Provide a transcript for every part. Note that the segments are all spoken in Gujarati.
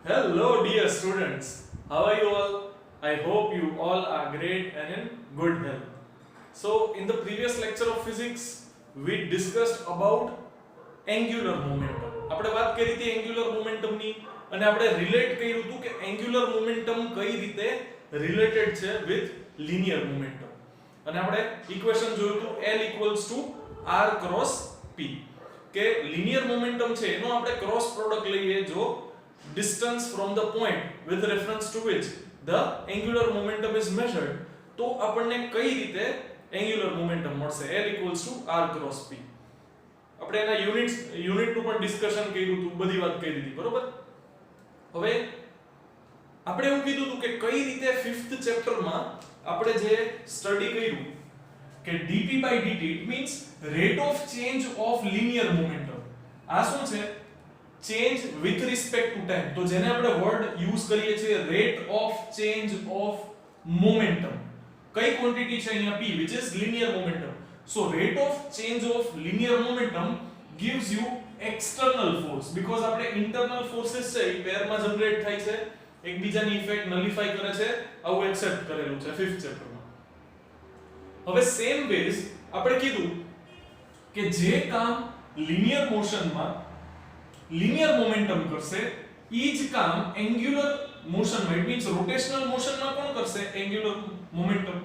Hello, dear students. How are you all? I hope you all are great and in good health. So, in the previous lecture of physics, we discussed about angular momentum. આપણે વાત કરી હતી angular momentum ની અને આપણે રિલેટ કર્યું હતું કે angular momentum કઈ રીતે રિલેટેડ છે with linear momentum. અને આપણે ઇક્વેશન જોયું હતું L r cross p કે linear momentum છે એનો આપણે ક્રોસ પ્રોડક્ટ લઈએ જો distance from the point with reference to which the angular momentum is measured તો આપણને કઈ રીતે angular momentum મળશે L r cross p. આપણે એના યુનિટનું પણ ડિસ્કશન કર્યું હતું, બધી વાત કરી દીધી, બરોબર? હવે આપણે એવું કીધું હતું કે કઈ રીતે 5th ચેપ્ટરમાં આપણે જે સ્ટડી કર્યું કે dp/dt it means rate of change of linear momentum. આ શું છે? change with respect to time. તો જેને આપણે વર્ડ યુઝ કરીએ છીએ rate of change of momentum. કઈ ક્વોન્ટિટી છે અહીંયા p which is linear momentum. So rate of change of linear momentum gives you external force because આપણે internal forces છે એ પેરમાં જનરેટ થાય છે, એકબીજાની ઇફેક્ટ નલિફાઈ કરે છે, આવું એક્સેપ્ટ કરેલું છે 5th ચેપ્ટરમાં. હવે સેમ વેઝ આપણે કીધું કે જે કામ લિનિયર મોશનમાં linear momentum કરશે ઈ જ કામ angular motion માં, it means rotational motion માં કોણ કરશે? angular momentum.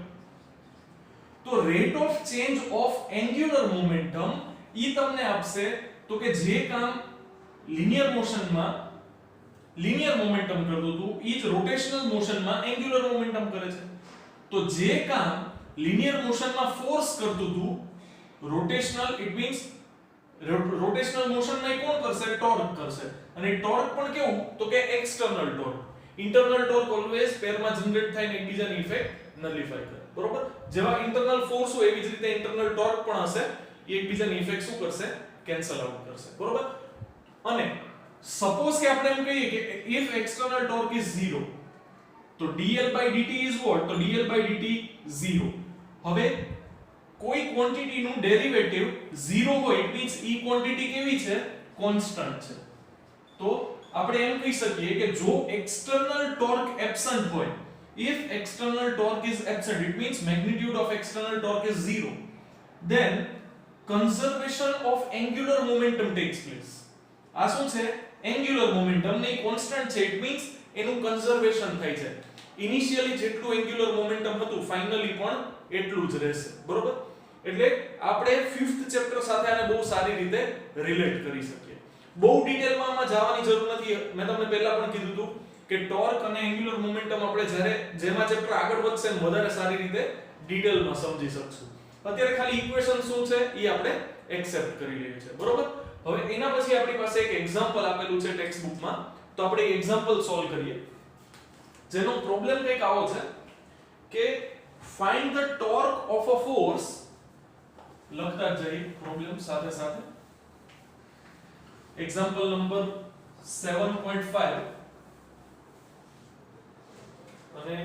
તો rate of change of angular momentum ઈ તમને આપશે તો કે જે કામ linear motion માં linear momentum કરતું હતું ઈ જ rotational motion માં angular momentum કરે છે. તો જે કામ linear motion માં force કરતું હતું rotational, it means rotational motion માં કોણ કરશે? ટોર્ક કરશે. અને ટોર્ક પણ કેવું? તો કે external torque. Internal torque always પેરમાં જનરેટ થાય ને એકબીજાની ઇફેક્ટ નલિફાઈ કરે, બરોબર? જેવા ઇન્ટરનલ ફોર્સ હોય એવી જ રીતે ઇન્ટરનલ ટોર્ક પણ હશે, એ એકબીજાની ઇફેક્ટ શું કરશે? કેન્સલ આઉટ કરશે, બરોબર? અને સપોઝ કે આપણે એમ કહીએ કે if external torque is 0 તો dl/dt is what? તો dl/dt 0. હવે કોઈ ક્વોન્ટિટીનું ડેરિવેટિવ 0 હોય ઇટ મીન્સ ઈ ક્વોન્ટિટી કેવી છે? કોન્સ્ટન્ટ છે. તો આપણે એમ કહી શકીએ કે જો એક્સટર્નલ ટોર્ક એબ્સન્ટ હોય, if external torque is absent it means magnitude of external torque is 0, then conservation of angular momentum takes place. આ શું છે? angular momentum ને કોન્સ્ટન્ટ છે, it means એનું કન્ઝર્વેશન થાય છે. ઇનિશિયલી જેટલું angular momentum હતું ફાઇનલી પણ એટલું જ રહેશે, બરોબર? એટલે આપણે 5th ચેપ્ટર સાથે આને બહુ સારી રીતે રિલેટ કરી શકીએ. બહુ ડિટેલમાં આમાં જવાની જરૂર નથી. મેં તમને પહેલા પણ કીધું હતું કે ટોર્ક અને એન્ગ્યુલર મોમેન્ટમ આપણે જ્યારે જેમાં ચેપ્ટર આગળ વધશે એમ વધારે સારી રીતે ડિટેલમાં સમજી શકશું. અત્યારે ખાલી ઇક્વેશન શું છે એ આપણે એક્સેપ્ટ કરી લઈએ છે, બરોબર? હવે એના પછી આપણી પાસે એક એક્ઝામ્પલ આપેલું છે ટેક્સ્ટ બુકમાં, તો આપણે એ એક્ઝામ્પલ સોલ્વ કરીએ. જેનો પ્રોબ્લેમ કંઈક આવો છે કે find the torque of a force. લખતા જઈએ પ્રોબ્લેમ સાથે સાથે. એક્ઝામ્પલ નંબર 7.5 અને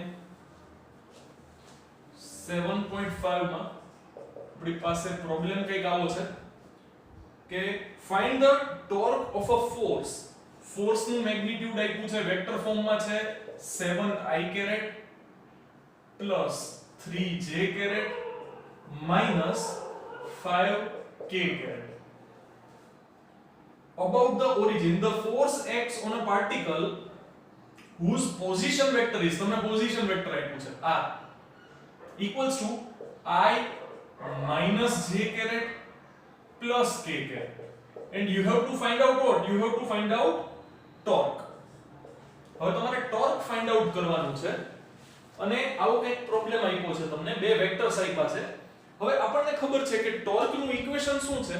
7.5 માં આપણી પાસે પ્રોબ્લેમ કંઈક આવો છે કે find the torque of a force. Force નું મેગ્નીટ્યુડ આપ્યું છે, વેક્ટર ફોર્મમાં છે 7i caret plus 3j caret minus 5k caret. About the origin, the force acts on a particle whose position vector is, તમને position vector આપ્યું છે r equals to I minus j caret plus k caret, and you have to find out what? You have to find out torque. હવે તમારે ટોર્ક ફાઇન્ડ આઉટ કરવાનું છે અને આવો કંઈક પ્રોબ્લેમ આપ્યો છે તમને, બે વેક્ટર્સ આપ્યા છે. હવે આપણને ખબર છે કે ટોર્ક નું ઇક્વેશન શું છે?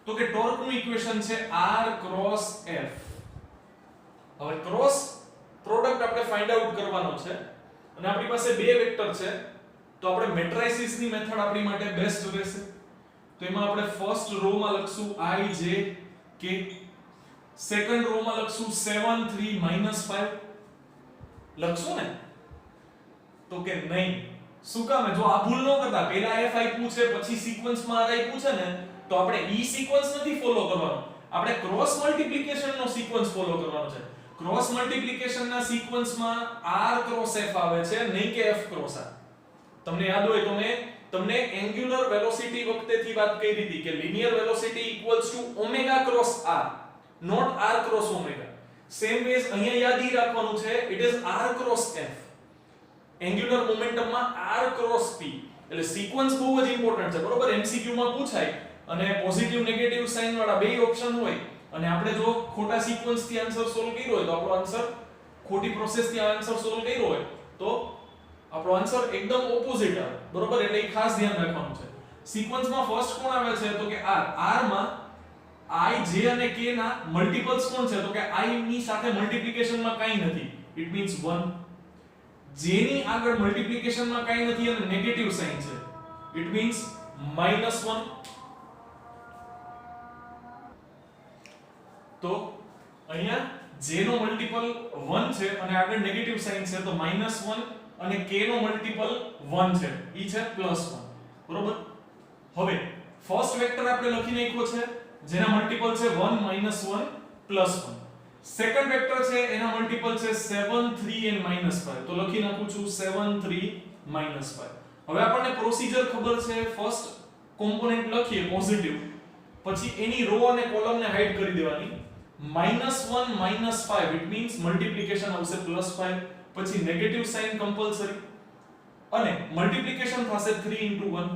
તો કે ટોર્ક નું ઇક્વેશન છે r ક્રોસ f. હવે ક્રોસ પ્રોડક્ટ આપણે ફાઇન્ડ આઉટ કરવાનો છે અને આપણી પાસે બે વેક્ટર છે, તો આપણે મેટ્રાઇસિસ ની મેથડ આપણી માટે બેસ્ટ રહેશે. તો એમાં આપણે ફર્સ્ટ રો માં લખશું i j k, second row માં લખશું 7 3 5 લખશું ને? તો કે નહીં, શું કામ? જો આ ભૂલ ન કરતા, પહેલા f આપ્યું છે પછી સિક્વન્સમાં r આપ્યું છે ને, તો આપણે ઈ સિક્વન્સ નથી ફોલો કરવાનો, આપણે ક્રોસ મલ્ટીપ્લિકેશન નો સિક્વન્સ ફોલો કરવાનો છે. ક્રોસ મલ્ટીપ્લિકેશન ના સિક્વન્સમાં r ક્રોસ f આવે છે નહીં કે f ક્રોસ r. તમને યાદ હોય તો મેં તમને એન્ગ્યુલર વેલોસિટી વખતેથી વાત કરી હતી કે linear velocity equals to omega cross r, not r cross omega. Same ways અહીંયા યાદ ઈ રાખવાનું છે, it is r cross f. Angular મોમેન્ટમમાં r ક્રોસ p. એટલે સિક્વન્સ બહુ જ ઇમ્પોર્ટન્ટ છે, બરોબર? MCQ માં પૂછાય અને પોઝિટિવ નેગેટિવ સાઇન વાળા બે ઓપ્શન હોય અને આપણે જો ખોટા સિક્વન્સ થી આન્સર સોલ્વ કર્યો હોય તો આપણો આન્સર ખોટી પ્રોસેસ થી આન્સર સોલ્વ કર્યો હોય તો આપણો આન્સર એકદમ ઓપોઝિટ આવે, બરોબર? એટલે એ ખાસ ધ્યાન રાખવાનું છે. સિક્વન્સમાં ફર્સ્ટ કોણ આવે છે તો કે r માં i j અને k ના મલ્ટીપલ્સ કોણ છે તો કે i ની સાથે મલ્ટીપ્લિકેશન માં કાઈ નથી, ઇટ મીન્સ 1. j ની આગળ મલ્ટીપ્લિકેશન માં કાઈ નથી અને નેગેટિવ સાઇન છે, ઇટ મીન્સ -1. તો અહીંયા j નો મલ્ટીપલ 1 છે અને આગળ નેગેટિવ સાઇન છે તો -1 અને k નો મલ્ટીપલ 1 છે, ઈ છે +1, બરોબર? હવે ફર્સ્ટ વેક્ટર આપણે લખી નાખ્યો છે જેના મલ્ટીપલ છે 1 -1 +1. સેકન્ડ વેક્ટર છે એના મલ્ટીપલ છે 7 3 and -5, તો લખી નાખું છું 7 3 -5. હવે આપણને પ્રોસિજર ખબર છે, ફર્સ્ટ કોમ્પોનેન્ટ લખીએ પોઝિટિવ, પછી એની રો અને કોલમને હાઈડ કરી દેવાની. -1 -5 ઇટ મીન્સ મલ્ટીપ્લિકેશન આવશે +5, પછી નેગેટિવ સાઇન કમ્પલસરી અને મલ્ટીપ્લિકેશન થશે 3 * 1.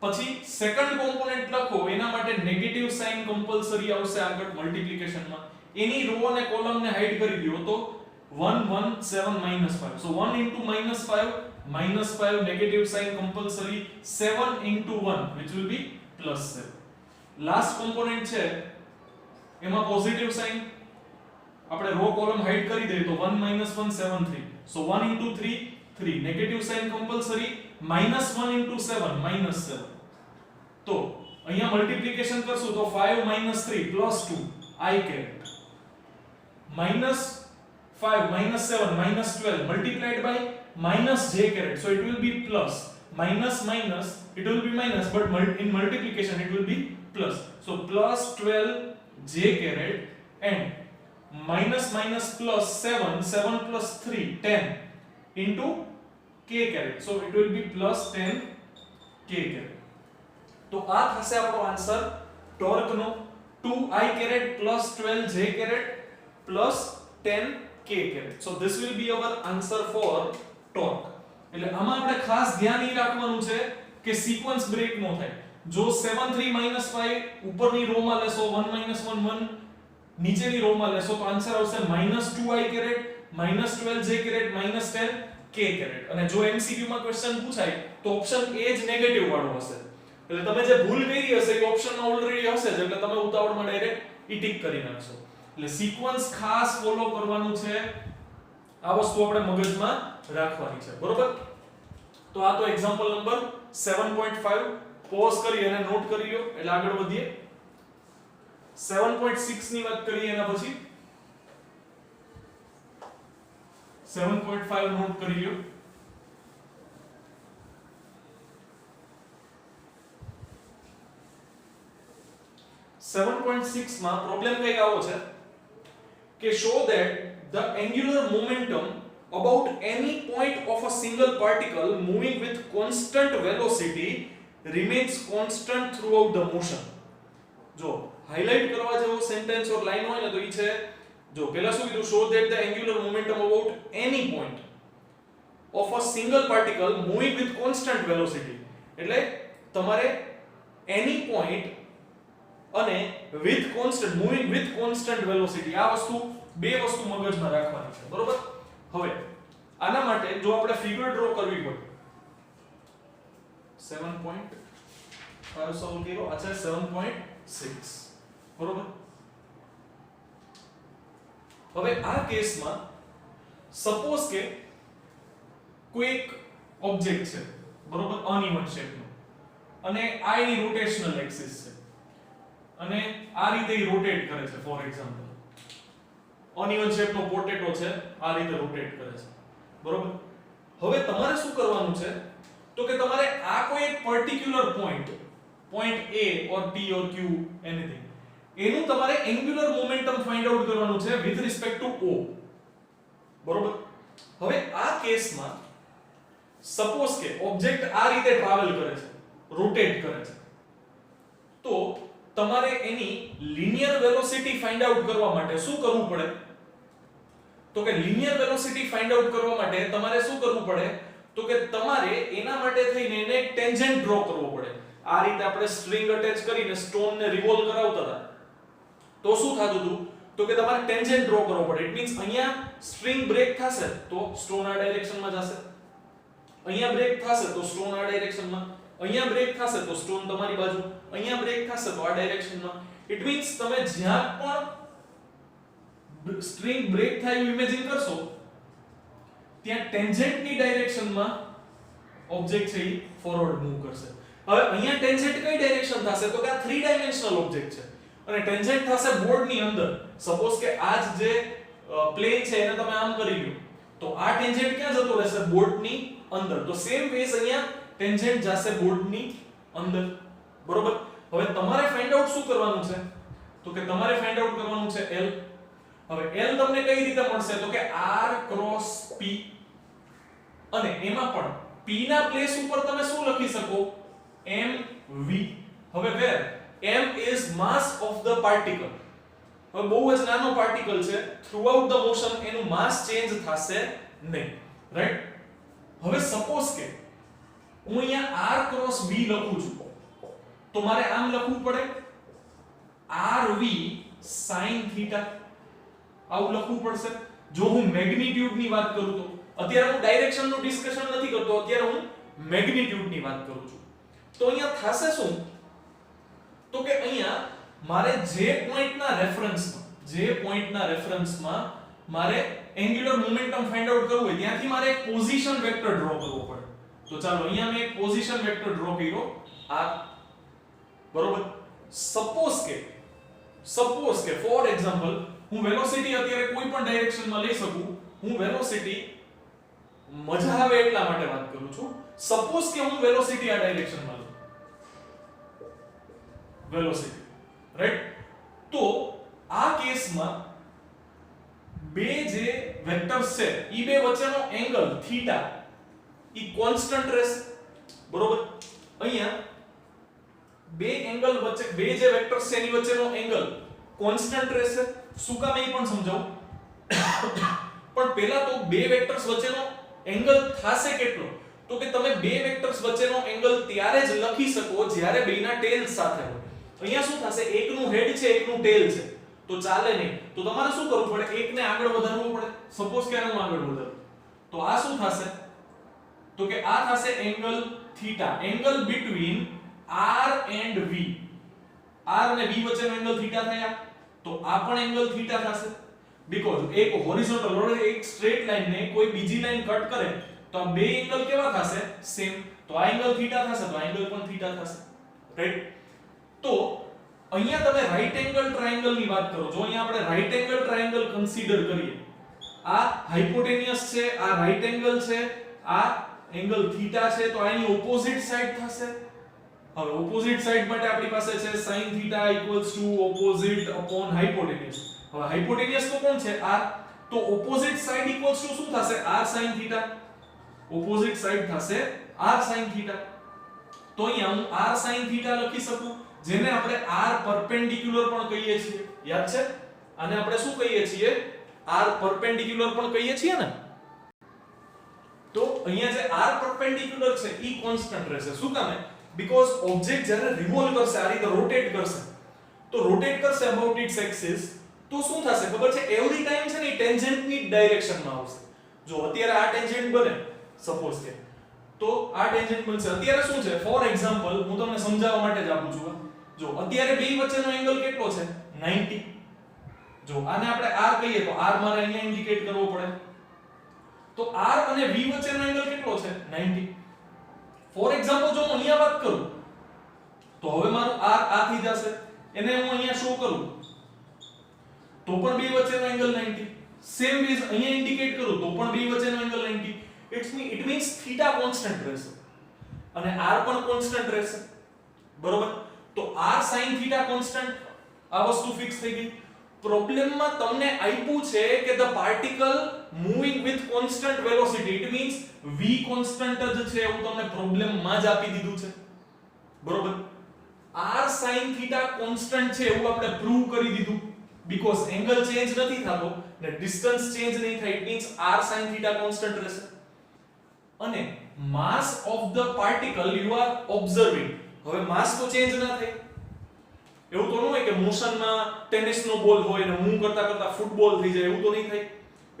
પછી સેકન્ડ કોમ્પોનેન્ટ લખો એના માટે નેગેટિવ સાઇન કમ્પલસરી આવશે આગળ મલ્ટીપ્લિકેશનમાં. એની રો અને કોલમને હાઈડ કરી દો તો 1 1 7 -5. So 1 * -5 negative sign compulsory 7 * 1 which will be +7. Last component છે એમાં પોઝિટિવ સાઇન આપણે રો કોલમ હાઈડ કરી દઈએ તો 1 - 1 7 3. So 1 * 3 3 negative sign compulsory -1 * 7 -7. તો અહીંયા મલ્ટીપ્લિકેશન કરશું તો 5 - 3 +2 i caret -5 -7 -12 multiplied by -j caret, so it will be plus minus minus it will be minus, but in multiplication it will be plus. So plus 12 j caret and minus minus plus 7 7 plus 3 10 into k caret, so it will be plus 10 k caret. તો આ થશે આપણો answer torque no 2i caret plus 12 j caret plus 10 k caret. So this will be our answer for torque. એટલે આમાં આપણે ખાસ ધ્યાન એ રાખવાનું છે કે સિક્વન્સ બ્રેક ન થાય. જો 7 3 5 ઉપરની રો માં લેશો 1 1 1 નીચેની રો માં લેશો તો આન્સર આવશે -2i caret -12 j caret -10 k caret. અને જો MCQ માં ક્વેશ્ચન પૂછાય તો ઓપ્શન A જ નેગેટિવ વાળો હશે. એટલે તમે જે ભૂલ કરી હશે એ ઓપ્શનમાં ઓલરેડી હશે જ, એટલે તમે ઉતાવળમાં ડાયરેક્ટ ઈ ટીક કરી નાખશો. એટલે સિક્વન્સ ખાસ ફોલો કરવાનું છે, આ વસ્તુ આપણે મગજમાં રાખવાની છે, બરોબર? તો આ તો એક્ઝામ્પલ નંબર 7.5 પોઝ કરી અને નોટ કરી લો એટલે આગળ વધીએ. 7.6 ની વાત કરીએ એના પછી 7.5 નોટ કરી લો. સેવન 7.6 માં પ્રોબ્લેમ કઈક આવો છે કે show that the angular momentum about any point of a single particle moving with constant velocity remains constant throughout the motion. જો હાઇલાઇટ કરવા જેવો સેન્ટેન્સ ઓર લાઈન હોય ને તો ઈ છે, જો પહેલા શું કીધું, show that the angular momentum about any point of a single particle moving with constant velocity. એટલે તમારે any point અને with constant moving with constant velocity આ વસ્તુ બે વસ્તુ મગજમાં રાખવાની છે, બરોબર? હવે આના માટે જો આપણે ફિગર ડ્રો કરવી હોય 7.5 સોલ્વ કર્યો, અચ્છા 7.6, બરોબર? હવે આ કેસમાં સપોઝ કે કોઈ એક ઓબ્જેક્ટ છે, બરોબર, અનઇવન શેપનો, અને આ એની રોટેશનલ એક્સિસ છે અને આ રીતે ઈ રોટેટ કરે છે. ફોર એક્ઝામ્પલ અનઇવન શેપનો પોટેટો છે, આ રીતે રોટેટ કરે છે, બરોબર? હવે તમારે શું કરવાનું છે તો કે તમારે આ કોઈ એક particular point A or P or Q anything, એનું તમારે એન્ગ્યુલર મોમેન્ટમ ફાઇન્ડ આઉટ કરવાનું છે વિથ રિસ્પેક્ટ ટુ O. બરોબર? હવે આ કેસમાં સપોઝ કે ઓબ્જેક્ટ આ રીતે ટ્રાવેલ કરે છે, રોટેટ કરે છે, તો તમારે એની લિનિયર વેલોસિટી ફાઇન્ડ આઉટ કરવા માટે શું કરવું પડે? તો કે લિનિયર વેલોસિટી ફાઇન્ડ આઉટ કરવા માટે તમારે શું કરવું પડે? તો કે તમારે એના માટે થઈને એને એક ટેન્જન્ટ ડ્રો કરવો પડે. આ રીતે આપણે સ્ટ્રિંગ અટેચ કરીને સ્ટોન ને રિવોલ્વ કરાવતા હતા, તો શું થતું હતું? તો કે તમારે ટેન્જન્ટ ડ્રો કરવો પડે. ઇટ મીન્સ અહીંયા સ્ટ્રિંગ બ્રેક થશે તો સ્ટોન આ ડાયરેક્શનમાં જશે, અહીંયા બ્રેક થશે તો સ્ટોન આ ડાયરેક્શનમાં, અહીંયા બ્રેક થશે તો સ્ટોન તમારી બાજુ, અહીંયા બ્રેક થશે તો આ ડાયરેક્શનમાં. ઇટ મીન્સ તમે જ્યાં પણ સ્ટ્રિંગ બ્રેક થાય એવું ઇમેજિન કરશો ત્યાં ટેન્જન્ટની ડાયરેક્શનમાં ઓબ્જેક્ટ છે એ ફોરવર્ડ મૂવ કરશે. હવે અહીંયા ટેન્જન્ટ કઈ ડાયરેક્શન થશે? તો કે આ 3 ડાયમેન્શનલ ઓબ્જેક્ટ છે અને ટેન્જન્ટ થશે બોર્ડની અંદર. સપોઝ કે આ જે પ્લેન છે એને તમે આમ કરી લો તો આ ટેન્જન્ટ ક્યાં જતો રહેશે? બોર્ડની અંદર. તો સેમ વેઝ અહીંયા ટેન્જન્ટ જશે બોર્ડની અંદર. બરોબર? હવે તમારે ફાઇન્ડ આઉટ શું કરવાનું છે? તો કે તમારે ફાઇન્ડ આઉટ કરવાનું છે L. હવે L તમને કઈ રીતે મળશે? તો કે R ક્રોસ P, અને એમાં પણ P ના પ્લેસ ઉપર તમે શું લખી શકો? mv. હવે where m is mass of the particle. હવે બહુ જ નાનો પાર્ટિકલ છે, થ્રુઆઉટ ધ મોશન એનું માસ ચેન્જ થશે નહીં, રાઈટ? હવે સપોઝ કે હું અહીંયા r ક્રોસ v લખું છું તો મારે આમ લખવું પડે rv sin θ, આવું લખવું પડશે. જો હું મેગ્નીટ્યુડ ની વાત કરું તો, અત્યારે હું ડાયરેક્શન નું ડિસ્કશન નથી કરતો, અત્યારે હું મેગ્નીટ્યુડ ની વાત કરું છું. તો અહીંયા થશે શું? તો કે અહીંયા મારે જે પોઈન્ટના રેફરન્સમાં મારે એન્ગ્યુલર મોમેન્ટમ ફાઇન્ડ આઉટ કરવું હોય ત્યાંથી મારે એક પોઝિશન વેક્ટર ડ્રો કરવો પડે. તો ચાલો અહીંયા મેં એક પોઝિશન વેક્ટર ડ્રો કર્યો આ. બરોબર? સપોઝ કે ફોર એક્ઝામ્પલ હું વેલોસિટી અત્યારે કોઈ પણ ડાયરેક્શનમાં લઈ શકું. હું વેલોસિટી મજા આવે એટલા માટે વાત કરું છું. સપોઝ કે હું વેલોસિટી આ ડાયરેક્શનમાં લઉં, વેલોસિટી, રાઈટ? તો આ કેસમાં બે જે વેક્ટર્સ છે ઈ બે વચ્ચેનો એંગલ થીટા ઈ કોન્સ્ટન્ટ રહેશે. બરોબર? અહીંયા બે એંગલ વચ્ચે, બે જે વેક્ટર્સ છે એની વચ્ચેનો એંગલ કોન્સ્ટન્ટ રહેશે. શું કામ એ પણ સમજાવું. પણ પહેલા તો બે વેક્ટર્સ વચ્ચેનો એંગલ થાશે કેટલો? તો કે તમે બે વેક્ટર્સ વચ્ચેનો એંગલ ત્યારે જ લખી શકો જ્યારે બેના ટેલ્સ સાથે હોય. અહીંયા શું થશે? એકનું હેડ છે, એકનું ટેલ છે, તો ચાલે નહીં. તો તમારે શું કરવું પડે? એકને આગળ વધારવું પડે. સપોઝ કે હું આગળ વધારું તો આ શું થશે? તો કે આ થશે angle theta, angle between r and v. r અને v વચ્ચેનો એંગલ થીટા થયા તો આ પણ એંગલ થીટા થશે. બીકોઝ એક હોરિઝોન્ટલ ઓર એક સ્ટ્રેટ લાઈન ને કોઈ બીજી લાઈન કટ કરે તો આ બે એંગલ કેવા થશે? સેમ. તો આ એંગલ થીટા થશે તો આ એંગલ પણ થીટા થશે, રાઈટ? તો અહીંયા તમે રાઈટ એંગલ ટ્રાયેંગલ ની વાત કરો. જો અહીંયા આપણે રાઈટ એંગલ ટ્રાયેંગલ કન્સિડર કરીએ, આ હાઇપોટેનિયસ છે, આ રાઈટ એંગલ છે, આ એંગલ થીટા છે, તો આની ઓપોઝિટ સાઈડ થશે. હવે ઓપોઝિટ સાઈડ માટે આપણી પાસે છે sin θ ઓપોઝિટ અપોન હાઇપોટેનિયસ. હવે હાઇપોટેનિયસ તો કોણ છે? r. તો ઓપોઝિટ સાઈડ ઇક્વલ્સ ટુ શું થશે? r sin θ. ઓપોઝિટ સાઈડ થશે r sin θ. તો અહીંયા હું r sin θ લખી શકું, જેને આપણે r પરપેન્ડિક્યુલર પણ કહીએ છીએ. યાદ છે? આને આપણે શું કહીએ છીએ? r પરપેન્ડિક્યુલર પણ કહીએ છીએ ને. તો અહીંયા જે r પરપેન્ડિક્યુલર છે ઈ કોન્સ્ટન્ટ રહેશે. શું કામ? બીકોઝ ઓબ્જેક્ટ જ્યારે રિવોલ્વ કરશે, આ રીતે રોટેટ કરશે, તો રોટેટ કરશે અબાઉટ ઇટ્સ એક્સિસ, તો શું થશે ખબર છે? એવરી ટાઈમ છે ને ટેન્જન્ટની ડાયરેક્શનમાં આવશે. જો અત્યારે આ ટેન્જન્ટ બને સપોઝ કે, તો આ ટેન્જન્ટ બનશે. અત્યારે શું છે? ફોર એક્ઝામ્પલ હું તમને સમજાવવા માટે જ આપું છું. જો અત્યારે બે વચ્ચેનો એંગલ કેટલો છે? 90. જો આને આપણે r કહીએ તો r મારે અહીંયા ઇન્ડિકેટ કરવો પડે. તો r અને v વચ્ચેનો એંગલ કેટલો છે? 90. ફોર એક્ઝામ્પલ જો હું અહીંયા વાત કરું તો હવે મારું r આ થઈ જશે, એને હું અહીંયા શો કરું તો પણ બે વચ્ચેનો એંગલ 90. સેમ વેઝ અહીંયા ઇન્ડિકેટ કરું તો પણ બે વચ્ચેનો angle 90. It means theta constant રહેશે અને r પણ કોન્સ્ટન્ટ રહેશે. બરોબર? તો r sin θ કોન્સ્ટન્ટ આ વસ્તુ ફિક્સ થઈ ગઈ. પ્રોબ્લેમમાં તમને આપ્યું છે કે the particle moving with constant velocity, it means v constant જ છે એવું તમને પ્રોબ્લેમમાં જ આપી દીધું છે. બરોબર. r sin θ કોન્સ્ટન્ટ છે એવું આપણે પ્રૂવ કરી દીધું, બીકોઝ એંગલ ચેન્જ નથી થતો ને ડિસ્ટન્સ ચેન્જ નહીં થાય, it means r sin θ constant રહેશે. અને mass of the particle you are observing, હવે માસ તો ચેન્જ ના થાય. એવું તો ન હોય કે મોશનમાં ટેનિસનો બોલ હોય ને મૂવ કરતા કરતા ફૂટબોલ થઈ જાય, એવું તો નહીં થાય.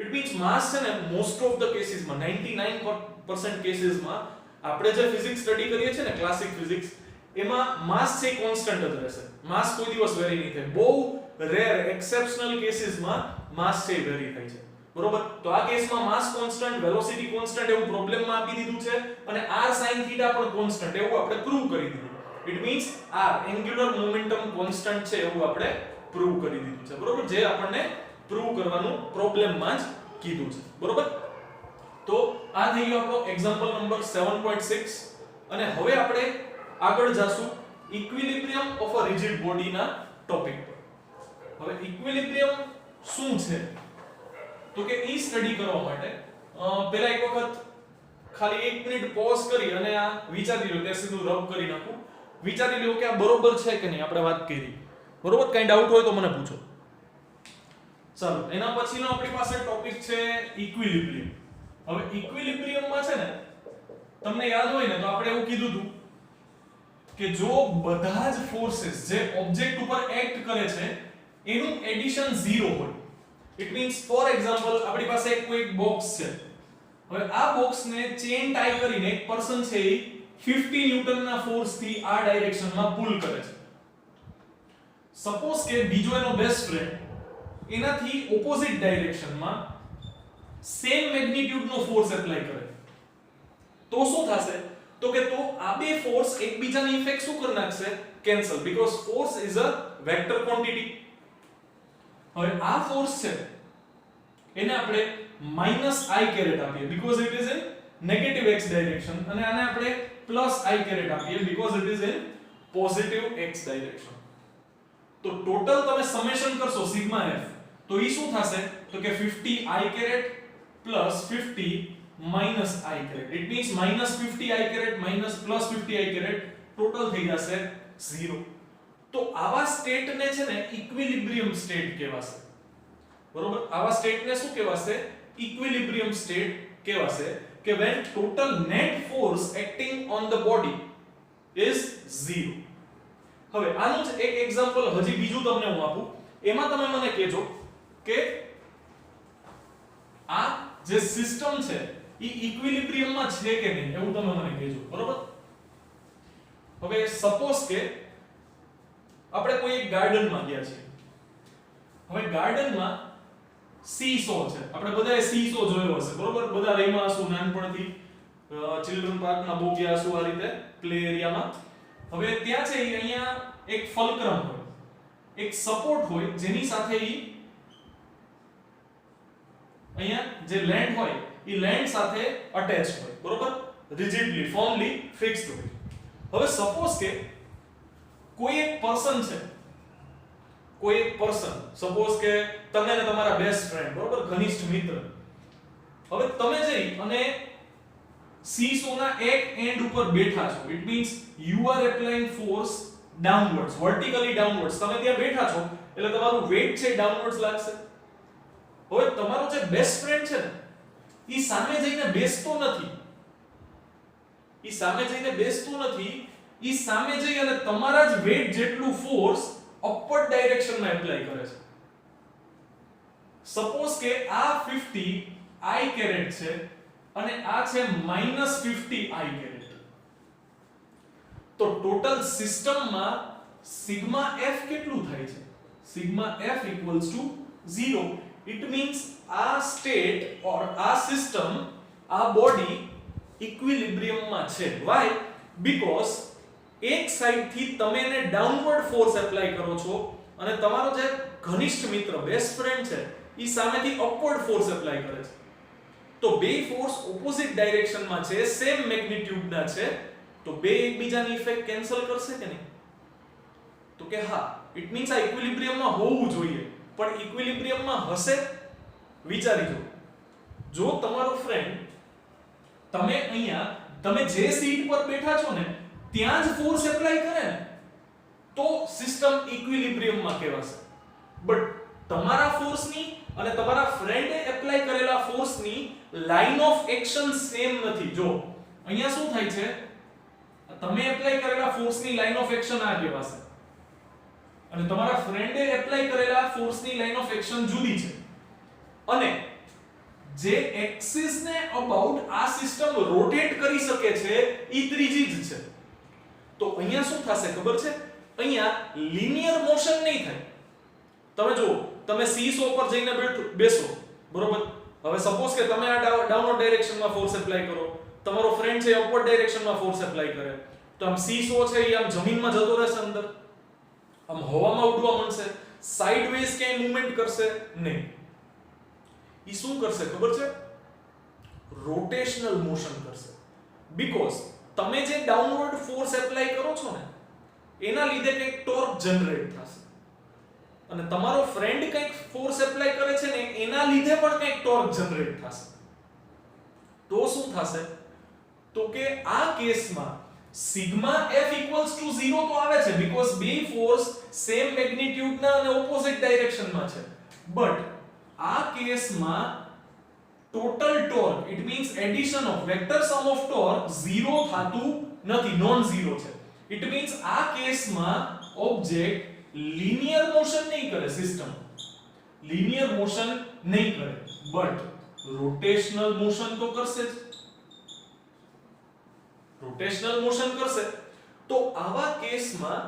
ઇટ મીન્સ માસ છે ને મોસ્ટ ઓફ ધ કેસીસમાં 99% કેસીસમાં આપણે જે ફિઝિક્સ સ્ટડી કરીએ છીએ ને ક્લાસિક ફિઝિક્સ, એમાં માસ છે કોન્સ્ટન્ટ જ રહેશે. માસ કોઈ દિવસ વેરી નહીં થાય. બહુ રેર એક્સેપ્શનલ કેસીસમાં માસ છે વેરી થાય છે. બરોબર. તો આ કેસમાં માસ કોન્સ્ટન્ટ, વેલોસિટી કોન્સ્ટન્ટ એવું પ્રોબ્લેમમાં આપી દીધું છે અને r sin θ પણ કોન્સ્ટન્ટ એવું આપણે પ્રૂવ કરી દીધું. It means r angular momentum constant છે એવું આપણે પ્રૂવ કરી દીધું છે. બરોબર. જે આપણને પ્રૂવ કરવાનું પ્રોબ્લેમમાં જ કીધું છે. બરોબર. તો આ થઈ ગયો આપણો એક્ઝામ્પલ નંબર 7.6 અને હવે આપણે આગળ જાશું equilibrium of a rigid body ના ટોપિક પર. હવે ઇક્વિલિબ્રિયમ શું છે તો કે ઈ સ્ટડી કરવા માટે પહેલા એક વખત ખાલી 1 મિનિટ પોઝ કરી અને આ વિચારી લો, તે સીધું રબ કરી નાખું. વિચારી લો કે આ બરોબર છે કે નહીં આપણે વાત કરી. બરોબર. કઈ ડાઉટ હોય તો મને પૂછો. ચાલો, એના પછીનો આપણી પાસે ટોપિક છે ઇક્વિલિબ્રિયમ. હવે ઇક્વિલિબ્રિયમમાં છે ને તમને યાદ હોય ને તો આપણે એવું કીધું હતું કે જો બધા જ ફોર્सेस જે ઓબ્જેક્ટ ઉપર એક્ટ કરે છે એનું એડિશન 0 હોય, ઇટ મીન્સ ફોર એક્ઝામ્પલ આપણી પાસે કોઈ બોક્સ છે. હવે આ બોક્સને ચેન ટાઈ કરીને એક પર્સન છે એ 50 ન્યૂટનના ફોર્સથી આ ડાયરેક્શનમાં પુલ કરે છે. સપોઝ કે બીજો એનો બેસ્ટ ફ્રેન્ડ એનાથી ઓપોઝિટ ડાયરેક્શનમાં સેમ મેગ્નીટ્યુડનો ફોર્સ એપ્લાય કરે, તો શું થશે તો કે તો આ બે ફોર્સ એકબીજાની ઇફેક્ટ શું કરી નાખશે? Cancel, because force is a vector quantity. હવે આ ફોર્સ છે એને આપણે -i કેરેટ આપીએ because it is in negative x direction, અને આને આપણે +i કેરેટ આપીએ because it is in positive x direction. તો ટોટલ તમે સમેશન કરશો સિગ્મા f, તો ઈ શું થશે તો કે 50i caret +50 -i caret. It means -50i caret +50i caret total થઈ જશે 0. તો આવા સ્ટેટને છે ને ઇક્વિલિબ્રિયમ સ્ટેટ કહેવાશે. બરોબર. આવા સ્ટેટને શું કહેવાશે? ઇક્વિલિબ્રિયમ સ્ટેટ કહેવાશે કે when total net force acting on the body is 0. હવે આનું જ એક એક્ઝામ્પલ હજી બીજું તમને હું આપું, એમાં તમે મને કહેજો કે આ જે સિસ્ટમ છે ઈ ઇક્વિલિબ્રિયમમાં છે કે નહીં, એવું તમે મને કહેજો. બરોબર. હવે સપોઝ કે આપણે કોઈ એક ગાર્ડનમાં ગયા છીએ. હવે ગાર્ડનમાં સીસો છે, આપણે બધાએ સીસો જોયો હશે. બરોબર. બધા રમ્યા હશું નાનપણથી, ચિલ્ડ્રન પાર્કમાં બહુ ગયા હશું આ રીતે પ્લે એરિયામાં. હવે ત્યાં છે અહીંયા એક ફલક્રમ હોય, એક સપોર્ટ હોય જેની સાથે ઈ અહીંયા જે લેન્ડ હોય ઈ લેન્ડ સાથે અટેચ હોય. બરોબર. રિજિડલી ફર્મલી ફિક્સ્ડ હોય. હવે સપોઝ કે કોઈ એક પર્સન છે, કોઈ એક પર્સન સપોઝ કે તમે ને તમારા બેસ્ટ ફ્રેન્ડ, બરોબર, ઘનિષ્ઠ મિત્ર. હવે તમે જઈ અને સીસોના એક એન્ડ ઉપર બેઠા છો, it means you are applying force downwards, vertically downwards. તમે ત્યાં બેઠા છો એટલે તમારું વેઇટ છે ડાઉનવર્ડ્સ લાગશે. હવે તમારો જે બેસ્ટ ફ્રેન્ડ છે ને ઈ સામે જઈને બેસતો નથી, ઈ સામે જઈને બેસતો નથી, ઈ સામે જઈ અને તમારા જ વેઇટ જેટલું ફોર્સ અપવર્ડ ડાયરેક્શનમાં એપ્લાય કરે છે. સપોઝ કે આ 50i કેરેટ છે અને આ છે -50i કેરેટ. તો ટોટલ સિસ્ટમમાં સિગ્મા f કેટલું થાય છે? Sigma f = 0. ઇટ મીન્સ આ સ્ટેટ ઓર આ સિસ્ટમ, આ બોડી ઇક્વિલિબ્રિયમમાં છે. વાય? બીકોઝ એક સાઈડ થી તમે એને ડાઉનવર્ડ ફોર્સ એપ્લાય કરો છો અને તમારો જે ઘનિષ્ઠ મિત્ર બેસ્ટ ફ્રેન્ડ છે ઈ સામેથી અપવર્ડ ફોર્સ એપ્લાય કરે છે. તો બે ફોર્સ ઓપોઝિટ ડાયરેક્શનમાં છે, સેમ મેગ્નીટ્યુડના છે, તો બે એકબીજાની ઇફેક્ટ કેન્સલ કરશે કે નહીં? તો કે હા. ઇટ મીન્સ આ ઇક્વિલિબ્રિયમમાં હોવું જોઈએ, પણ ઇક્વિલિબ્રિયમમાં હશે? વિચારી જો તમારો ફ્રેન્ડ તમે જે સીટ પર બેઠા છો ને ત્યાં જ ફોર્સ એપ્લાય કરે ને તો સિસ્ટમ ઇક્વિલિબ્રિયમમાં કહેવાશે. બટ તમારા ફોર્સની અને તમારા ફ્રેન્ડે એપ્લાય કરેલા ફોર્સની લાઇન ઓફ એક્શન સેમ નથી. જો અહીંયા શું થાય છે, તમે એપ્લાય કરેલા ફોર્સની લાઇન ઓફ એક્શન આ કહેવાશે અને તમારા ફ્રેન્ડે એપ્લાય કરેલા ફોર્સની લાઇન ઓફ એક્શન જુદી છે. અને જે એક્સિસ ને અબાઉટ આ સિસ્ટમ રોટેટ કરી શકે છે ઈ ત્રીજી જ છે. તો અહીંયા શું થશે ખબર છે? અહીંયા લિનિયર મોશન નહીં થાય. તમે જો તમે સીસો પર જઈને બેસો, બરોબર? હવે સપોઝ કે તમે આ ડાઉનવર્ડ ડાયરેક્શનમાં ફોર્સ એપ્લાય કરો, તમારો ફ્રેન્ડ છે અપવર્ડ ડાયરેક્શનમાં ફોર્સ એપ્લાય કરે, તો આમ સીસો છે એ આમ જમીનમાં જતો રહેશે, અંદર આમ હવામાં ઉડવા માંડશે, સાઇડવેઝ ક્યાંય મૂવમેન્ટ કરશે નહીં. ઈ શું કરશે ખબર છે? રોટેશનલ મોશન કરશે. બીકોઝ તમે જે ડાઉનવર્ડ ફોર્સ એપ્લાય કરો છો ને એના લીધે કંઈક ટોર્ક જનરેટ થશે અને તમારો ફ્રેન્ડ કંઈક ફોર્સ એપ્લાય કરે છે ને એના લીધે પણ કંઈક ટોર્ક જનરેટ થશે. તો શું થશે? તો કે આ કેસમાં સિગ્મા f = 0 તો આવે છે બીકોઝ બે ફોર્સ સેમ મેગ્નીટ્યુડના અને ઓપોઝિટ ડાયરેક્શનમાં છે. બટ આ કેસમાં total torque it means addition of vector sum of torque 0 થાતું નથી, નોન ઝીરો છે. ઇટ મીન્સ આ કેસમાં ઓબ્જેક્ટ લિનિયર મોશન નહીં કરે, સિસ્ટમ લિનિયર મોશન નહીં કરે, બટ રોટેશનલ મોશન તો કરશે જ. રોટેશનલ મોશન કરશે. તો આવા કેસમાં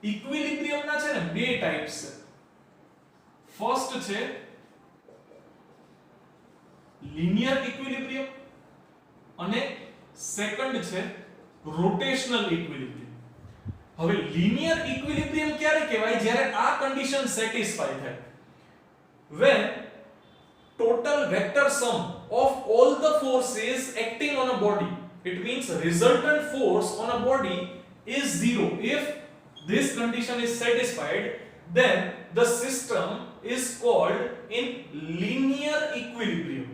ઇક્વિલિબ્રિયમના છે ને બે ટાઈપ્સ છે. ફર્સ્ટ છે લિનિયર ઇક્વિલિબ્રિયમ અને સેકન્ડ છે રોટેશનલ ઇક્વિલિબ્રિયમ. હવે લિનિયર ઇક્વિલિબ્રિયમ ક્યારે કહેવાય? જ્યારે આ કન્ડિશન સેટિસ્ફાય થાય, when total vector sum of all the forces acting on a body, it means resultant force on a body is zero. If this condition is satisfied, then the system is called in linear equilibrium.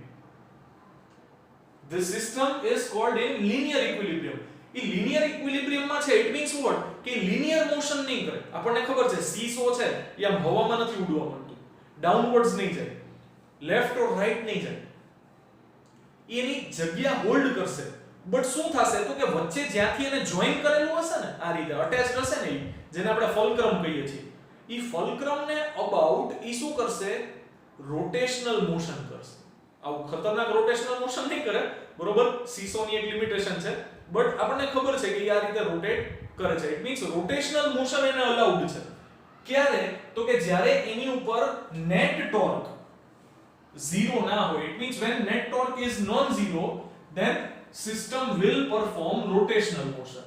The system is called in linear equilibrium. A linear equilibrium માં છે, it means what? કે linear motion નહીં કરે. આપણને ખબર છે સીસો છે એ આમ હવામાં નથી ઉડવા માંડતું, ડાઉનવર્ડ્સ નહીં જાય, લેફ્ટ ઓર રાઈટ નહીં જાય, એની જગ્યા હોલ્ડ કરશે. બટ શું થશે તો કે વચ્ચે જ્યાંથી એને જોઈન કરેલું હશે ને, આ રીતે અટેચ્ડ હશે ને, જેને આપણે ફલક્રમ કહીએ છીએ, ઈ ફલક્રમને અબાઉટ ઈ શું કરશે? રોટેશનલ મોશન કરશે. આવું ખતરનાક રોટેશનલ મોશન નહીં કરે, બરોબર? સીસોની એક લિમિટેશન છે, બટ આપણને ખબર છે કે આ રીતે રોટેટ કરે છે. ઇટ મીન્સ રોટેશનલ મોશન એને અલાઉડ છે. ક્યારે? તો કે જ્યારે એની ઉપર નેટ ટોર્ક 0 ના હોય. It means when net torque is non-zero, then system will perform rotational motion.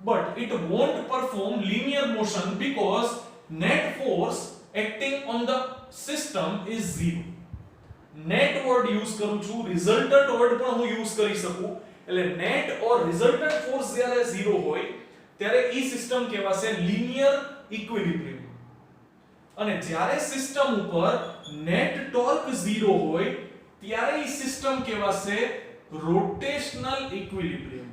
But it won't perform linear motion because net force acting on the system is 0. Net word use કરું છું, resultant word પણ હું use કરી શકું. એટલે net or resultant force જ્યારે 0 હોય ત્યારે ઈ સિસ્ટમ કહેવાશે linear equilibrium. અને જ્યારે સિસ્ટમ ઉપર net torque 0 હોય ત્યારે ઈ સિસ્ટમ કહેવાશે rotational equilibrium.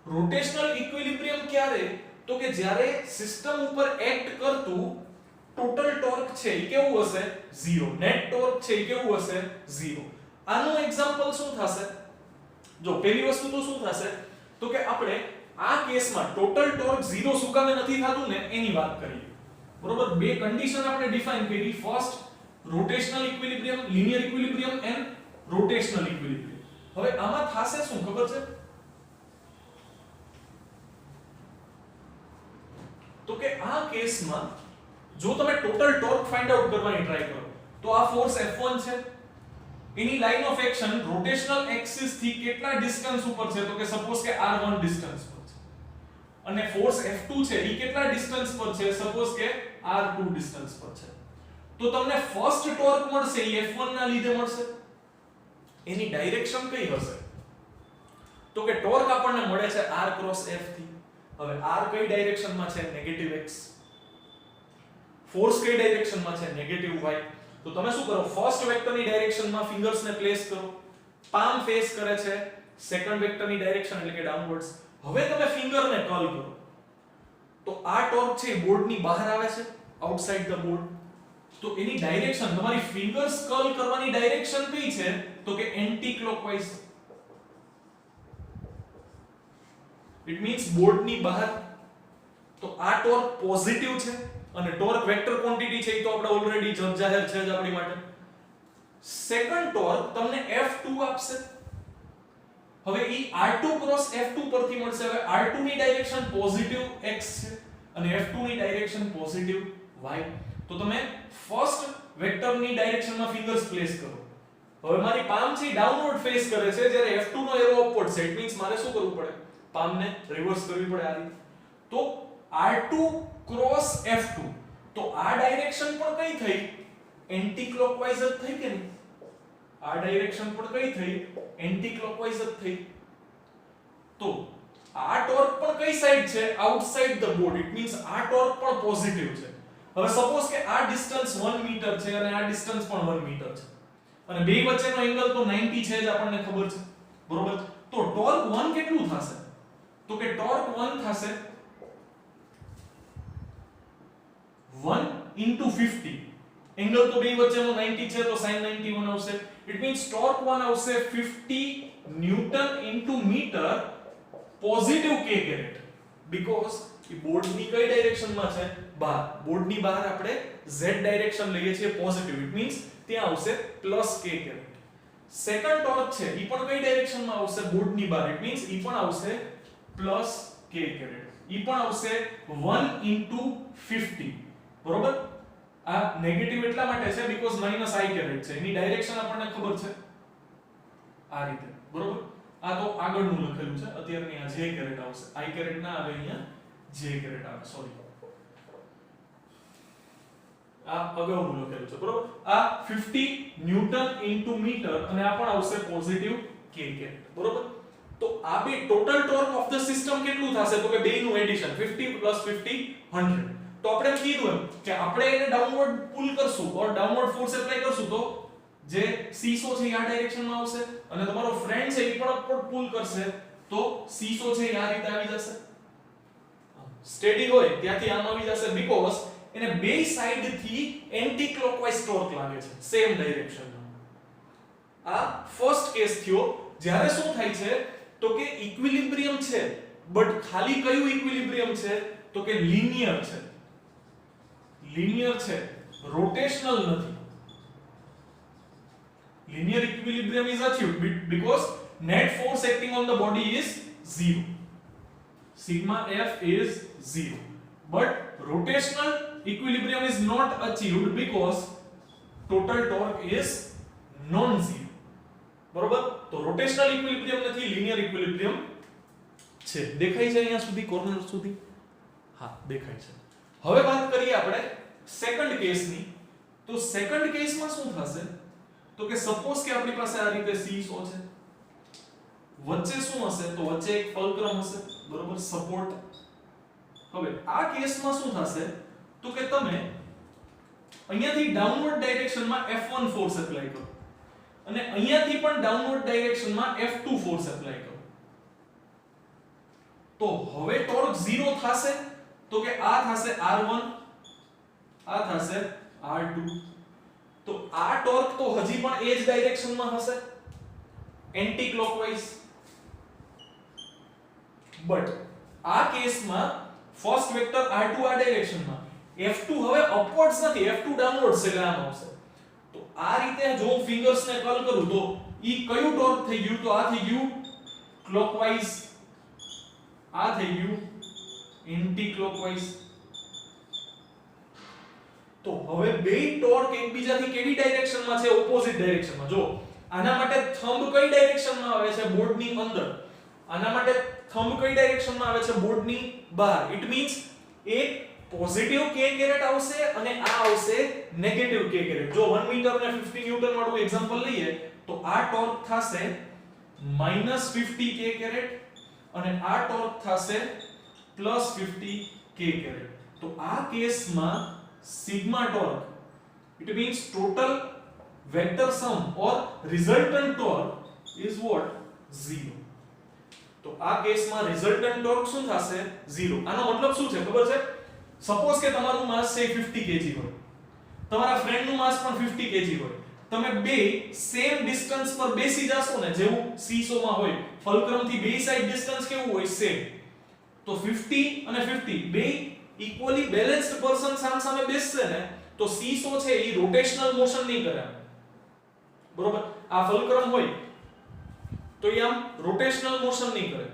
રોટેશનલ ઇક્વિલિબ્રિયમ ક્યારે? તો કે જ્યારે સિસ્ટમ ઉપર એક્ટ કરતું ટોટલ ટોર્ક છે એ કેવું હશે? 0. નેટ ટોર્ક છે એ કેવું હશે? 0. આનું એક્ઝામ્પલ શું થશે? જો પહેલી વસ્તુ તો શું થશે તો કે આપણે આ કેસમાં ટોટલ ટોર્ક 0 શું કામે નથી થતું ને એની વાત કરીએ, બરોબર? બે કન્ડિશન આપણે ડિફાઇન કરી. First rotational equilibrium, linear equilibrium and rotational equilibrium. હવે આમાં થશે શું ખબર છે? તો કે આ કેસમાં જો તમે ટોટલ ટોર્ક ફાઇન્ડ આઉટ કરવાની ટ્રાય કરો તો આ ફોર્સ F1 છે, એની line of action rotational axis થી કેટલા ડિસ્ટન્સ ઉપર છે? તો કે સપોઝ કે r1 ડિસ્ટન્સ પર છે, અને ફોર્સ F2 છે એ કેટલા ડિસ્ટન્સ પર છે? સપોઝ કે r2 ડિસ્ટન્સ પર છે. તો તમને ફર્સ્ટ ટોર્ક મળશે એ F1 ના લીધે મળશે. એની ડાયરેક્શન કઈ હશે? તો કે ટોર્ક આપણને મળે છે r ક્રોસ f થી. હવે r કઈ ડાયરેક્શનમાં છે? Negative x. ફોર્સ કઈ ડાયરેક્શનમાં છે નેગેટિવ y તો તમે શું કરો ફર્સ્ટ વેક્ટરની ડાયરેક્શનમાં ફિંગર્સ ને પ્લેસ કરો પામ ફેસ કરે છે સેકન્ડ વેક્ટરની ડાયરેક્શન એટલે કે ડાઉનવર્ડ્સ હવે તમે ફિંગરને કર્લ કરો તો આ ટોર્ક છે બોર્ડની બહાર આવે છે આઉટસાઇડ ધ બોર્ડ તો એની ડાયરેક્શન તમારી ફિંગર્સ કર્લ કરવાની ડાયરેક્શન કઈ છે તો કે એન્ટી ક્લોકવાઇઝ ઇટ મીન્સ બોર્ડની બહાર તો આ ટોર્ક પોઝિટિવ છે અને ટોર્ક વેક્ટર ક્વોન્ટિટી છે એ તો આપણે ઓલરેડી જાહેર છે જ આપણી માટે સેકન્ડ ટોર્ક તમને F2 આપશે હવે ઈ R2 ક્રોસ F2 પરથી મળશે હવે R2 ની ડાયરેક્શન પોઝિટિવ x છે અને F2 ની ડાયરેક્શન પોઝિટિવ y તો તમે ફર્સ્ટ વેક્ટરની ડાયરેક્શનમાં ફિંગર્સ પ્લેસ કરો હવે મારી પામ છે ડાઉનવર્ડ ફેસ કરે છે જ્યારે F2 નો એરો અપવર્ડ છે ઇટ મીન્સ મારે શું કરવું પડે પામને રિવર્સ કરવી પડે આ રીતે તો R2 ક્રોસ F2 તો આ ડાયરેક્શન પણ કઈ થઈ એન્ટી ક્લોકવાઇઝ જ થઈ કે નહીં આ ડાયરેક્શન પણ કઈ થઈ એન્ટી ક્લોકવાઇઝ જ થઈ તો આ ટોર્ક પણ કઈ સાઈડ છે outside the board it means આ ટોર્ક પણ પોઝિટિવ છે હવે સપોઝ કે આ ડિસ્ટન્સ 1 મીટર છે અને આ ડિસ્ટન્સ પણ 1 મીટર છે અને બે વચ્ચેનો એંગલ તો 90 છે જ આપણને ખબર છે બરોબર તો ટોર્ક 1 કેટલું થશે તો કે ટોર્ક 1 થશે 1 into 50 એંગલ તો બે વચ્ચેનો 90 છે તો sin 91 આવશે ઇટ મીન્સ ટોર્ક 1 આવશે 50 newton into metre positive k caret because એ બોર્ડની કઈ ડાયરેક્શનમાં છે બહાર બોર્ડની બહાર આપણે z ડાયરેક્શન લઈએ છીએ પોઝિટિવ ઇટ મીન્સ ત્યાં આવશે plus k caret second torque છે ઈ પણ કઈ ડાયરેક્શનમાં આવશે બોર્ડની બહાર ઇટ મીન્સ ઈ પણ આવશે પ્લસ k કેરેટ ઈ પણ આવશે 1 into 50 બરોબર આ નેગેટિવ એટલા માટે છે બીકોઝ માઈનસ i કેરેટ છે એની ડાયરેક્શન આપણને ખબર છે આ રીતે બરોબર આ તો આગળનું લખેલું છે અત્યારની આ j કેરેટ આવશે i કેરેટ ના આવે અહીંયા j કેરેટ આવે સોરી આ અગાઉનું લખેલું છે બરોબર આ 50 ન્યૂટન into મીટર અને આ પણ આવશે પોઝિટિવ k કેરેટ બરોબર તો આ બે total torque of the system કેટલું થશે તો કે બેયનું એડિશન 50 50 100 તો આપણે કીધું એમ કે આપણે એને ડાઉનવર્ડ પુલ કરશું ઓર ડાઉનવર્ડ ફોર્સ એપ્લાય કરશું તો જે સીસો છે આ ડાયરેક્શનમાં આવશે અને તમારો ફ્રેન્ડ છે એ પણ અપવર્ડ પુલ કરશે તો સીસો છે આ રીતે આવી જશે સ્ટેડી હોય ત્યાંથી આમ આવી જશે બીકોઝ એને બે સાઈડ થી એન્ટી ક્લોકવાઇઝ ટોર્ક લાગે છે સેમ ડાયરેક્શનમાં આ ફર્સ્ટ કેસ થયો જ્યારે શું થાય છે તો કે ઇક્વિલિબ્રિયમ છે બટ ખાલી કયું ઇક્વિલિબ્રિયમ છે તો કે લિનિયર છે રોટેશનલ નથી linear equilibrium is achieved because net force acting on the body is 0 sigma f is 0 but rotational equilibrium is not achieved because total torque is non-zero બરોબર તો rotational equilibrium નથી linear equilibrium છે દેખાય છે અહીંયા સુધી કોર્નર સુધી હા દેખાય છે હવે વાત કરીએ આપણે સેકન્ડ કેસની તો સેકન્ડ કેસમાં શું થશે તો કે સપોઝ કે આપણી પાસે આ રીતે સીસો છે વચ્ચે શું હશે તો વચ્ચે એક ફલ્ક્રમ હશે બરોબર સપોર્ટ હવે આ કેસમાં શું થશે તો કે તમે અહીંયાથી ડાઉનવર્ડ ડાયરેક્શનમાં F1 ફોર્સ એપ્લાય કરો અને અહીંયાથી પણ ડાઉનવર્ડ ડાયરેક્શનમાં F2 ફોર્સ એપ્લાય કરો તો હવે ટોર્ક 0 થશે તો કે આ થશે R1 આ થશે R2 તો આ ટોર્ક તો હજી પણ એ જ ડાયરેક્શનમાં હશે એન્ટી ક્લોકવાઇઝ બટ આ કેસમાં ફર્સ્ટ વેક્ટર R2 આ ડાયરેક્શનમાં F2 હવે અપવર્ડ્સ નથી F2 ડાઉનવર્ડ્સ એટલે આમ આવશે તો આ રીતે જો હું ફિંગર્સ ને કર્લ કરું તો ઈ કયું ટોર્ક થઈ ગયું તો આ થઈ ગયું ક્લોકવાઇઝ આ થઈ ગયું એન્ટી ક્લોકવાઇઝ તો હવે બે ટોર્ક એકબીજાથી કેવી ડાયરેક્શનમાં છે ઓપોઝિટ ડાયરેક્શનમાં જો આના માટે થંબ કઈ ડાયરેક્શનમાં આવે છે બોર્ડની અંદર આના માટે થંબ કઈ ડાયરેક્શનમાં આવે છે બોર્ડની બહાર ઇટ મીન્સ એક પોઝિટિવ k કેરેટ આવશે અને આ આવશે નેગેટિવ k કેરેટ જો 1 મીટર અને 50 ન્યૂટન વાળું એક્ઝામ્પલ લઈએ તો આ ટોર્ક થશે -50 k કેરેટ અને આ ટોર્ક થશે +50 k કેરેટ તો આ કેસમાં sigma torque. It means total vector sum or resultant torque is what? 0. તો આ કેસમાં resultant torque શું થશે? 0. આનો મતલબ શું છે ખબર છે? સપોઝ કે તમારું માસ છે 50 kg હોય, તમારા ફ્રેન્ડનું માસ પણ 50 kg હોય, તમે બે સેમ ડિસ્ટન્સ પર બેસી જાશો ને, જેવું સીસોમાં હોય, ફલક્રમથી બે સાઈડ ડિસ્ટન્સ કેવું હોય? સેમ. તો 50 અને 50 બે ઇક્વલી બેલેન્સ્ડ પર્સન સામસામે બેસશે ને, તો સીસો છે એ રોટેશનલ મોશન નહીં કરે, બરોબર? આ ફલક્રમ હોય તો એ આમ રોટેશનલ મોશન નહીં કરે.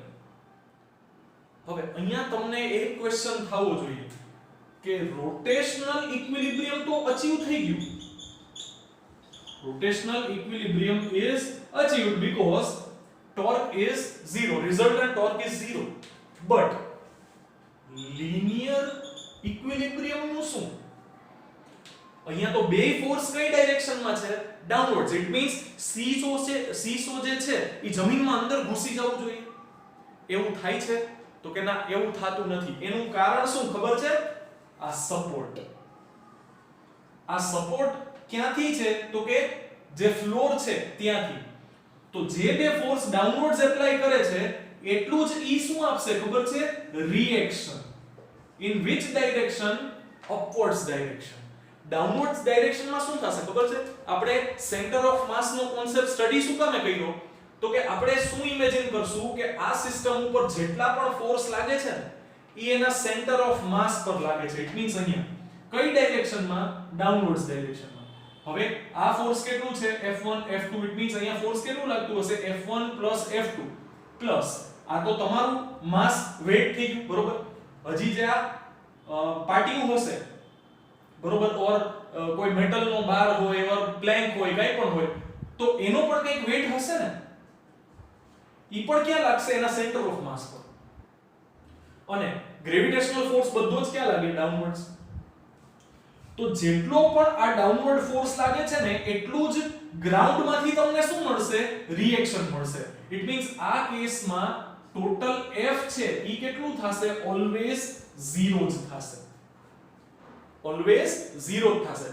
હવે અહીંયા તમને એક ક્વેશ્ચન થવો જોઈએ કે રોટેશનલ ઇક્વિલિબ્રિયમ તો અચીવ થઈ ગયું. Rotational equilibrium is achieved because torque is 0, resultant torque is 0. But linear equilibrium નું શું? અહીંયા તો બે ફોર્સ કઈ ડાયરેક્શનમાં છે? ડાઉનવર્ડ્સ. ઇટ મીન્સ સીસો જે છે એ જમીનમાં અંદર ઘૂસી જવું જોઈએ. એવું થાય છે? તો કે ના, એવું થતું નથી. એનું કારણ શું ખબર છે? આ સપોર્ટ. આ સપોર્ટ ક્યાંથી છે? તો કે જે ફ્લોર છે ત્યાંથી. તો જે બે ફોર્સ ડાઉનવર્ડ્સ એપ્લાય કરે છે એટલું જ ઈ શું આપશે ખબર છે? Reaction. In which direction? upwards direction. Downwards ડાયરેક્શનમાં શું થશે ખબર છે? આપણે સેન્ટર ઓફ માસ નો કોન્સેપ્ટ સ્ટડી શું કામે કર્યો? તો કે આપણે શું ઇમેજિન કરશું કે આ સિસ્ટમ ઉપર જેટલા પણ ફોર્સ લાગે છે ને એ એના સેન્ટર ઓફ માસ પર લાગે છે. ઇટ મીન્સ અહીંયા કઈ ડાયરેક્શનમાં? ડાઉનવર્ડ્સ ડાયરેક્શનમાં. હવે આ ફોર્સ કેટલું છે? F1 F2. ઇટ મીન્સ અહીંયા ફોર્સ કેટલું લાગતું હશે? F1 F2 પ્લસ આ તો તમારું માસ વેઇટ થઈ ગયું, બરોબર? હજી જે આ પાટિયું હશે, બરોબર, ઓર કોઈ મેટલનો બાર હોય ઓર પ્લેન્ક હોય, કંઈ પણ હોય, તો એનો પણ કંઈક વેઇટ હશે ને, ઈ પણ ક્યાં લાગશે? એના સેન્ટર ઓફ માસ પર. અને ગ્રેવિટેશનલ ફોર્સ બધો જ ક્યાં લાગે? ડાઉનવર્ડ્સ. તો જેટલો પણ આ ડાઉનવર્ડ ફોર્સ લાગે છે ને એટલું જ ગ્રાઉન્ડ માંથી તમને શું મળશે? રિએક્શન મળશે. ઇટ મીન્સ આ કેસમાં ટોટલ F છે ઈ કેટલું થશે? ઓલવેઝ 0 જ થશે. ઓલવેઝ 0 જ થશે.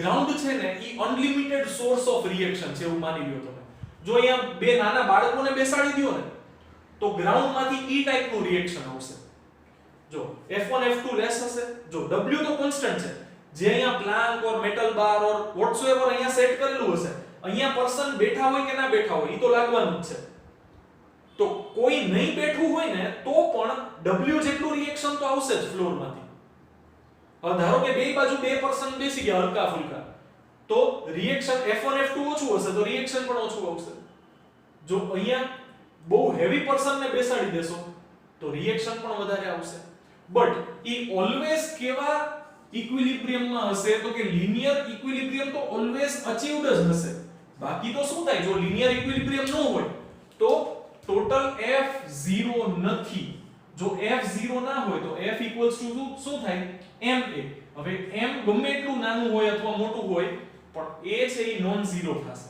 ગ્રાઉન્ડ છે ને ઈ અનલિમિટેડ સોર્સ ઓફ રિએક્શન છે એવું માની લ્યો તમે. જો અહીંયા બે નાના બાળકોને બેસાડી દો ને તો ગ્રાઉન્ડ માંથી ઈ ટાઈપનું રિએક્શન આવશે. જો F1 F2 લેસ હશે. જો W તો કોન્સ્ટન્ટ છે. જે અહીંયા પ્લાન્ક ઓર મેટલ બાર ઓર વોટસોએવર અહીંયા સેટ કરેલું હશે, અહીંયા પર્સન બેઠા હોય કે ના બેઠા હોય ઈ તો લાગવાનું જ છે. તો કોઈ નહીં બેઠું હોય ને તો પણ W જેટલું રિએક્શન તો આવશે જ ફ્લોર માંથી. હવે ધારો કે બે બાજુ બે પર્સન બેસી ગયા હલકા ફુલકા, તો રિએક્શન F1 F2 ઓછું હશે તો રિએક્શન પણ ઓછું આવશે. જો અહીંયા બહુ હેવી પર્સનને બેસાડી દેશો તો રિએક્શન પણ વધારે આવશે. બટ ઈ ઓલવેઝ કેવા ઇક્વિલિબ્રિયમમાં હશે? તો કે લિનિયર ઇક્વિલિબ્રિયમ તો ઓલવેઝ અચીવ્ડ જ હશે. બાકી તો શું થાય? જો લિનિયર ઇક્વિલિબ્રિયમ ન હોય તો ટોટલ F 0 નથી. જો F 0 ના હોય તો F ઇક્વલ્સ ટુ શું થાય? ma. હવે m ગમે એટલું નાનું હોય અથવા મોટું હોય પણ a છે એ નોન ઝીરો થશે.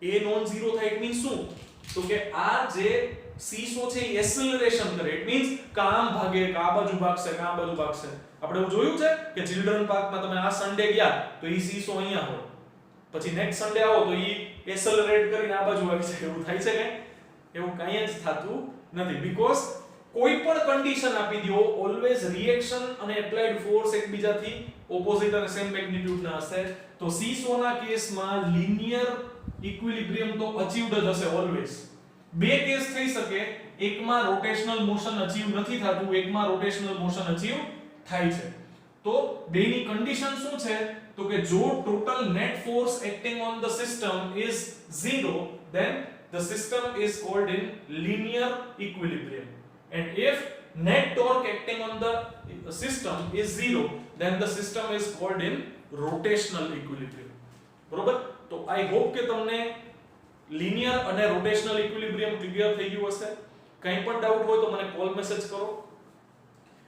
a નોન ઝીરો થાય ઇટ મીન્સ શું? તો કે આ જે સીસો છે એ એક્સેલરેશન કરે. ઇટ મીન્સ કામ ભાગે, કા બાજુ ભાગશે, કા બાજુ ભાગશે. આપણે એવું જોયું છે કે ચિલ્ડ્રન પાર્કમાં તમે આ સન્ડે ગયા તો ઈ સીસો અહીંયા હોય, પછી નેક્સ્ટ સન્ડે આવો તો ઈ એક્સેલરેટ કરીને આ બાજુ આવી જાય. એવું થાય છે કે? એવું કાંઈ જ થતું નથી. બીકોઝ કોઈ પણ કન્ડિશન આપી દો, ઓલવેઝ રિએક્શન અને એપ્લાઇડ ફોર્સ એકબીજાથી ઓપોઝિટ અને સેમ મેગ્નીટ્યુડ ના હશે. તો સીસોના કેસમાં લિનિયર ઇક્વિલિબ્રિયમ તો અચીવ્ડ જ હશે ઓલવેઝ. બે કેસ થઈ શકે, એકમાં રોટેશનલ મોશન અચીવ નથી થતું, એકમાં રોટેશનલ મોશન અચીવ થાય છે. તો બેની કન્ડિશન શું છે? તો કે જો total net force acting on the system is 0 then the system is called in linear equilibrium, and if net torque acting on the system is 0 then the system is called in rotational equilibrium. બરોબર? તો આઈ હોપ કે તમને લિનિયર અને રોટેશનલ ઇક્વિલિબ્રિયમ ક્લિયર થઈ ગયું હશે. કંઈ પણ ડાઉટ હોય તો મને કોલ મેસેજ કરો.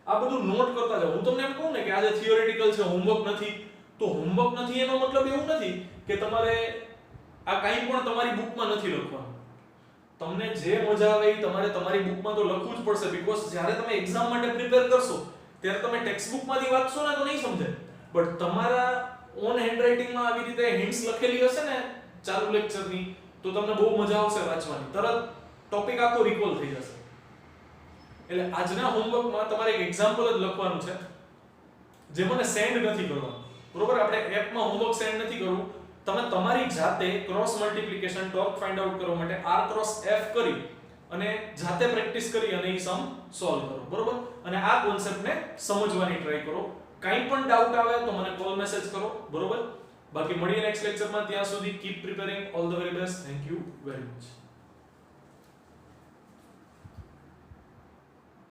આ બધું નોટ કરતા જાઓ. હું તમને એમ કહું ને કે આજે થિયોરેટિકલ છે, હોમવર્ક નથી, તો હોમવર્ક નથી એનો મતલબ એવું નથી કે તમારે આ કંઈ પણ તમારી બુકમાં નથી લખવાનું. તમને જે મજા આવે એ તમારે તમારી બુકમાં તો લખવું જ પડશે. બીકોઝ જ્યારે તમે એક્ઝામ માટે પ્રિપેર કરશો ત્યારે તમે ટેક્સ્ટ બુકમાંથી વાંચશો ને તો નહીં સમજાય, બટ તમારા ઓન હેન્ડરાઇટિંગમાં આવી રીતે હિન્ટ્સ લખેલી હશે ને ચાલુ લેક્ચરની, તો તમને બહુ મજા આવશે વાંચવાની, તરત ટોપિક આખો રિકોલ થઈ જશે. એટલે આજના હોમવર્કમાં તમારે એક એક્ઝામ્પલ જ લખવાનું છે, જે મને સેન્ડ નથી કરવાનું, બરોબર? આપણે એપમાં હોમવર્ક સેન્ડ નથી કરવું, તમે તમારી જાતે cross multiplication torque find out કરવા માટે r ક્રોસ f કરી અને જાતે પ્રેક્ટિસ કરી અને એ સમ સોલ્વ કરો, બરોબર? અને આ કોન્સેપ્ટને સમજવાની ટ્રાય કરો. કાંઈ પણ ડાઉટ આવે તો મને કોલ મેસેજ કરો, બરોબર? બાકી મળીએ નેક્સ્ટ લેક્ચરમાં. ત્યાં સુધી keep preparing. All the very best. Thank you very much.